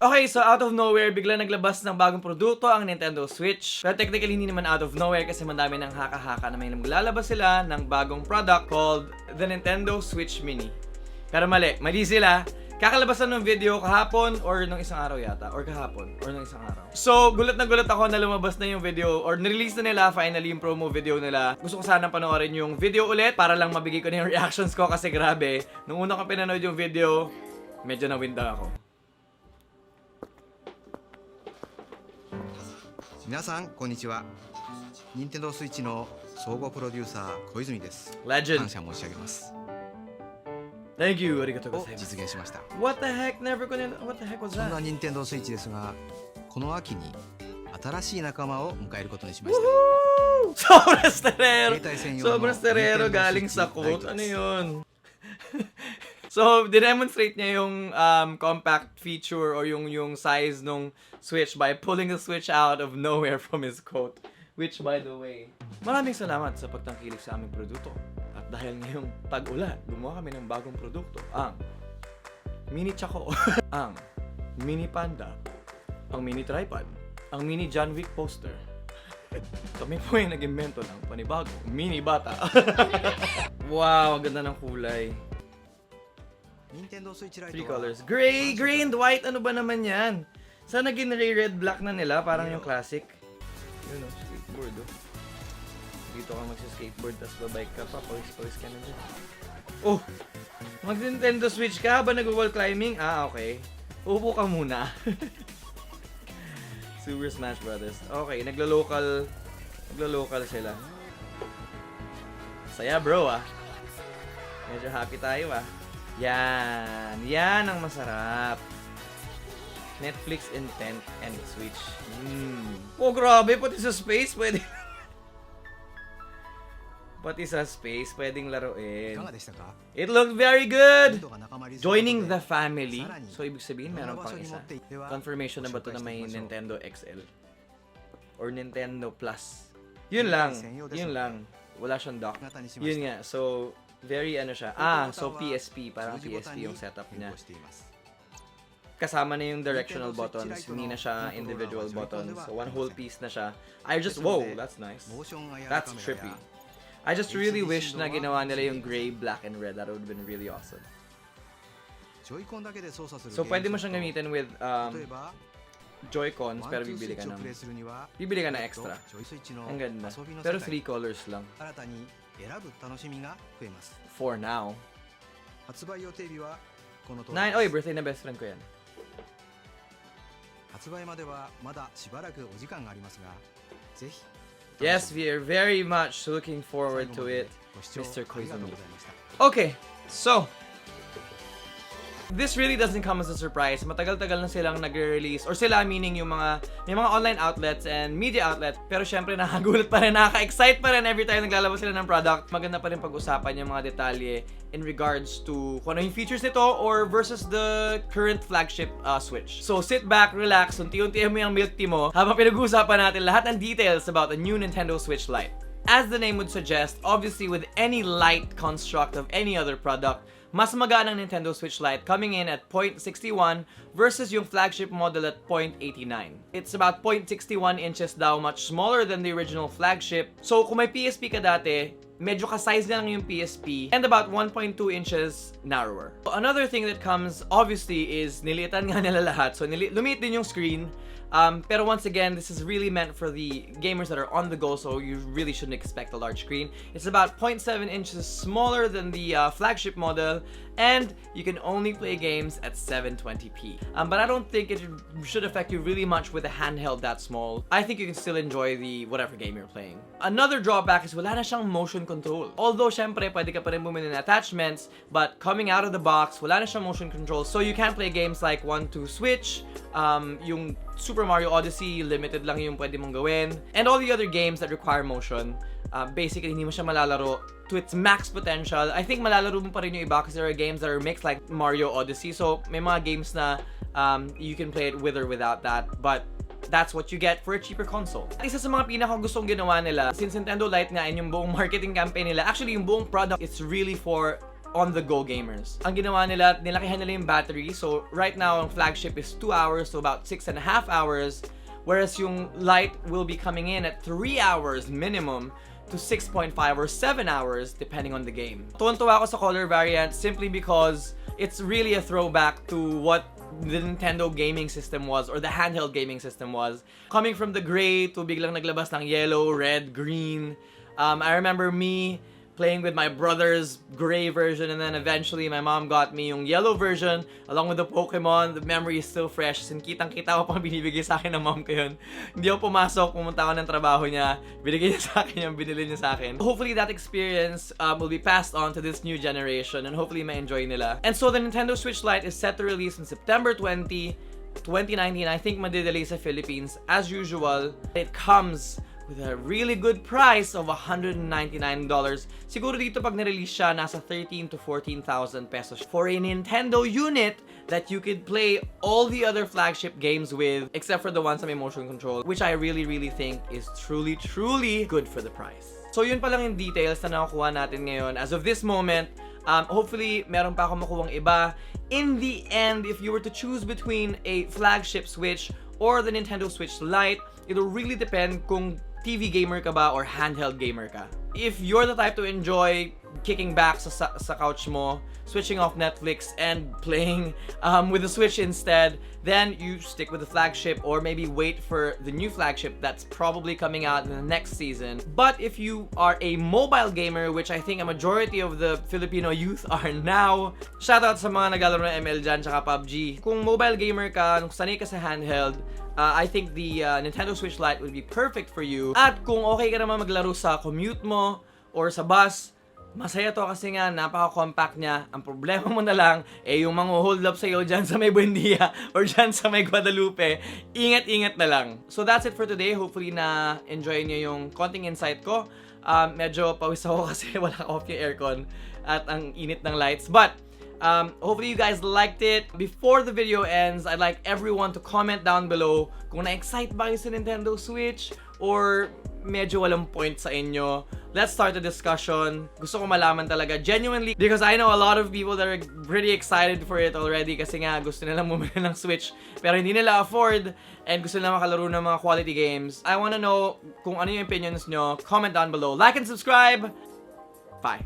Okay, so out of nowhere, bigla naglabas ng bagong produkto ang Nintendo Switch. Pero technically, hindi naman out of nowhere kasi madami ng haka-haka na may maglalabas sila ng bagong product called the Nintendo Switch Mini. Pero mali sila. Kakalabasan ng video kahapon or nung isang araw yata. Or kahapon. Or nung isang araw. So, gulat na gulat ako na lumabas na yung video or nirelease na nila finally yung promo video nila. Gusto ko sanang panoorin yung video ulit para lang mabigay ko na yung reactions ko kasi grabe. Nung una ko pinanood yung video, medyo nawinda ako. 皆さんこんにちは。任天堂スイッチの総合プロデューサー小泉です。 Legend. 感謝申し上げます。 Thank you. Arigatou を gozaimasu. 実現しました。 What the heck? Never gonna... What the heck was そんな that? 任天堂スイッチですが、この秋に新しい仲間を迎えることにしました。 Woohoo! Sobrang sterero! 携帯専用の Sobrang sterero Nintendo galing Switch sa Lite quote. Ano です。 yun? So, dinemonstrate niya yung compact feature or yung size nung Switch by pulling the Switch out of nowhere from his coat. Which, by the way, maraming salamat sa pagtangkilik sa aming produkto. At dahil ngayong tag-ulan, gumawa kami ng bagong produkto. Ang Mini Choco, ang Mini Panda, ang Mini Tripod, ang Mini John Wick poster. Kami po yung nag-invento ng panibagong Mini Bata. Wow, ang ganda ng kulay. Nintendo Switch Lite Three colors. Gray and white. Ano ba naman yan? Sana ginray red black na nila. Parang yung classic. Yun o, skateboard o. Dito ka magsa-skateboard tapos babike ka pa. Pawis ka na dyan. Oh! Mag-Nintendo Switch ka ba nag-wall climbing? Ah, okay. Upo ka muna. Super Smash Brothers. Okay, naglo-local sila. Saya bro ah. Medyo happy tayo ah. Yan ang masarap. Netflix Intent and Switch. Oh, grabe, pati sa space pwede. Pati sa space pwedeng laruin. いかがでしたか？ It looked very good. 仲間リスト Joining で the family. So ibig sabihin meron この場 pang 所に持 isa. っていっては Confirmation na ba ito na may ご紹介していきましょう。 Nintendo XL or Nintendo Plus? Yun lang. Wala siyang dock. 型にしまし Yun た。 nga. So very ano siya. So PSP, parang 数字ボタン PSP に yung setup 変 niya. 更しています。 Kasama na yung directional buttons, hindi na siya individual buttons. So one whole piece na siya. Whoa, that's nice. モーション IR That's カメラ trippy. や I just really wish na ginawa nila yung gray, black, and red. That would have been really awesome. ジョイコンだけで操作する So ゲーム pwede mo ソフ siyang ト gamitin with 例えば Joy-Cons, ワン pero ツースイ bibili ッ ka チを ng プレイするには bibili ka ng ジ extra. ョイスイッチの Ang ganda. 遊びの Pero 世界 3 colors lang. 新たに選ぶ楽しみが増えます。 For now. 発売予定日はこの通り 9, です oy, birthday na best friend ko yan. 発売まではまだしばらくお時間がありますが、ぜひ Yes, we are very much looking 最後 forward ま to で it. ご視聴 Mr. ありがとう Koizumi. ございました。 Okay, so this really doesn't come as a surprise. Matagal-tagal na silang nag-release, or sila meaning yung may mga online outlets and media outlets. Pero syempre nakakagulat pa rin, nakaka-excite pa rin every time naglalabas sila ng product. Maganda pa rin pag-usapan yung mga detalye in regards to kung ano yung features nito or versus the current flagship Switch. So sit back, relax, unti-untihan mo yung milk tea mo habang pinag-uusapan natin lahat ng details about the new Nintendo Switch Lite. As the name would suggest, obviously with any light construct of any other product, mas magaan ang Nintendo Switch Lite coming in at 0.61 versus yung flagship model at 0.89. It's about 0.61 inches daw, much smaller than the original flagship. So kung may PSP ka dati, medyo ka-size na lang yung PSP and about 1.2 inches narrower. Another thing that comes obviously is niliitan nga nila lahat. So lumiit din yung screen. Pero once again, this is really meant for the gamers that are on the go, so you really shouldn't expect a large screen. It's about 0.7 inches smaller than the flagship model, and you can only play games at 720p. But I don't think it should affect you really much with a handheld that small. I think you can still enjoy the whatever game you're playing. Another drawback is wala na siyang motion control. Although, syempre, pwede ka pa rin bumili ng attachments, but coming out of the box, wala na siyang motion control. So you can't play games like 1-2 Switch, yung Super Mario Odyssey, limited lang yung pwede mong gawin. And all the other games that require motion, basically hindi mo siya malalaro to its max potential. I think malalaro mo pa rin yung iba kasi there are games that are mixed like Mario Odyssey. So may mga games na you can play it with or without that. But that's what you get for a cheaper console. At isa sa mga pinakagustong ginawa nila, since Nintendo Lite nga yung buong marketing campaign nila, actually yung buong product, it's really for on-the-go gamers. Ang ginawa nila, nilakihan nila yung battery. So right now, ang flagship is 2 hours to about 6.5 hours. Whereas yung Lite will be coming in at 3 hours minimum to 6.5 or 7 hours depending on the game. Tuwan-tuwa ako sa color variant simply because it's really a throwback to what the Nintendo gaming system was or the handheld gaming system was. Coming from the gray to biglang naglabas ng yellow, red, green. I remember me playing with my brother's gray version, and then eventually my mom got me yung yellow version along with the Pokemon. The memory is still fresh. Sin kitang-kita ko pang binibigay sa akin ng mom ko yun. Hindi ako pumasok, pumunta ako ng trabaho niya, binigay niya sa akin yung binili niya sa akin. Hopefully that experience will be passed on to this new generation and hopefully ma-enjoy nila. And so the Nintendo Switch Lite is set to release on September 20, 2019. I think madidelay sa Philippines as usual. It comes with a really good price of $199. Siguro dito pag nirelease siya, nasa 13 to 14,000 pesos for a Nintendo unit that you could play all the other flagship games with, except for the ones na may motion control, which I really think is truly good for the price. So yun pa lang yung details na nakukuha natin ngayon. As of this moment, hopefully meron pa ako makuhang iba. In the end, if you were to choose between a flagship Switch or the Nintendo Switch Lite, it'll really depend kung TV gamer ka ba or handheld gamer ka. If you're the type to enjoy kicking back sa couch mo, switching off Netflix and playing with the Switch instead, then you stick with the flagship or maybe wait for the new flagship that's probably coming out in the next season. But if you are a mobile gamer, which I think a majority of the Filipino youth are now, shoutout sa mga naglalaro ng ML dyan tsaka PUBG. Kung mobile gamer ka, kung sanay ka sa handheld, I think the Nintendo Switch Lite would be perfect for you. At kung okay ka naman maglaro sa commute mo or sa bus, masaya to kasi nga napaka-compact niya. Ang problema mo na lang yung mga hold up sa'yo dyan sa may Buendia or dyan sa may Guadalupe. Ingat-ingat na lang. So that's it for today. Hopefully na enjoy niyo yung konting insight ko. Medyo pawis ako kasi wala off yung aircon at ang init ng lights. But hopefully you guys liked it. Before the video ends, I'd like everyone to comment down below kung na-excite ba kayo sa Nintendo Switch or medyo walang point sa inyo. Let's start the discussion. Gusto ko malaman talaga, genuinely, because I know a lot of people that are pretty excited for it already kasi nga gusto nila bumili ng Switch pero hindi nila afford and gusto nila makalaro ng mga quality games. I wanna know kung ano yung opinions nyo. Comment down below. Like and subscribe. Bye.